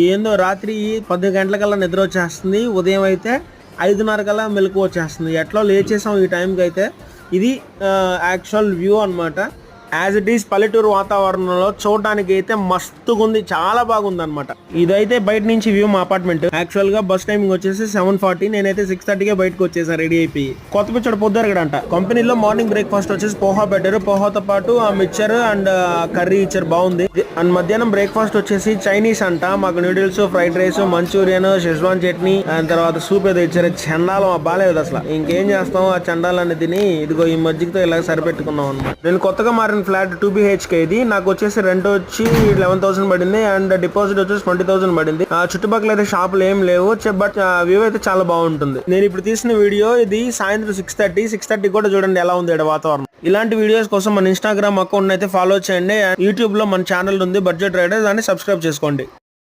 ఏందో రాత్రి 10 గంటలకల్లా నిద్ర వచ్చేస్తుంది, ఉదయం అయితే 5:30 కల్లా మెలకు వచ్చేస్తుంది. ఎట్లా లేచేసాం ఈ టైంకి అయితే. ఇది యాక్చువల్ వ్యూ అనమాట. యాజ్ ఇట్ ఈస్ పల్లెటూరు వాతావరణంలో చూడడానికి అయితే మస్తుగా ఉంది, చాలా బాగుంది అనమాట. ఇదైతే బయట నుంచి వ్యూ మా అపార్ట్మెంట్. యాక్చువల్ గా బస్ టైమింగ్ వచ్చేసి 7:40. నేనైతే 6:30కే బయటకు వచ్చేసాను రెడీ అయిపోయి. కొత్తపిచ్చడి పొద్దురగడంట. కంపెనీలో మార్నింగ్ బ్రేక్ఫాస్ట్ వచ్చేసి పోహా పెట్టారు. పోహాతో పాటు ఆ మిక్చర్ అండ్ కర్రీ ఇచ్చారు, బాగుంది. అండ్ మధ్యాహ్నం బ్రేక్ఫాస్ట్ వచ్చేసి చైనీస్ అంట. మాకు noodles, fried rice, Manchurian, schezwan chutney and తర్వాత సూప్ ఏదో ఇచ్చారు. చండాలం బాగాలేదు అసలు. ఇంకేం చేస్తాం, ఆ చండాలని తిని ఇదిగో ఈ మజ్జిగతో ఇలా సరిపెట్టుకున్నాం అనమాట. నేను కొత్తగా మారిన ఫ్లాట్ 2 BHK ఇది. నాకు వచ్చేసి రెంట్ వచ్చి 11,000 పడింది అండ్ డిపాజిట్ వచ్చేసి 20,000 పడింది. చుట్టుపక్కల అయితే షాపులు ఏం లేవు, బట్ వ్యూ అయితే చాలా బాగుంటుంది. నేను ఇప్పుడు తీసిన వీడియో ఇది సాయంత్రం 6:30 కూడా చూడండి ఎలా ఉంది ఇక్కడ వాతావరణం. ఇలాంటి వీడియోస్ కోసం మన ఇన్స్టాగ్రామ్ అకౌంట్ అయితే ఫాలో చేయండి. యూట్యూబ్ లో మన ఛానల్ ఉంది బడ్జెట్ రైడర్, దాన్ని సబ్స్క్రైబ్ చేసుకోండి.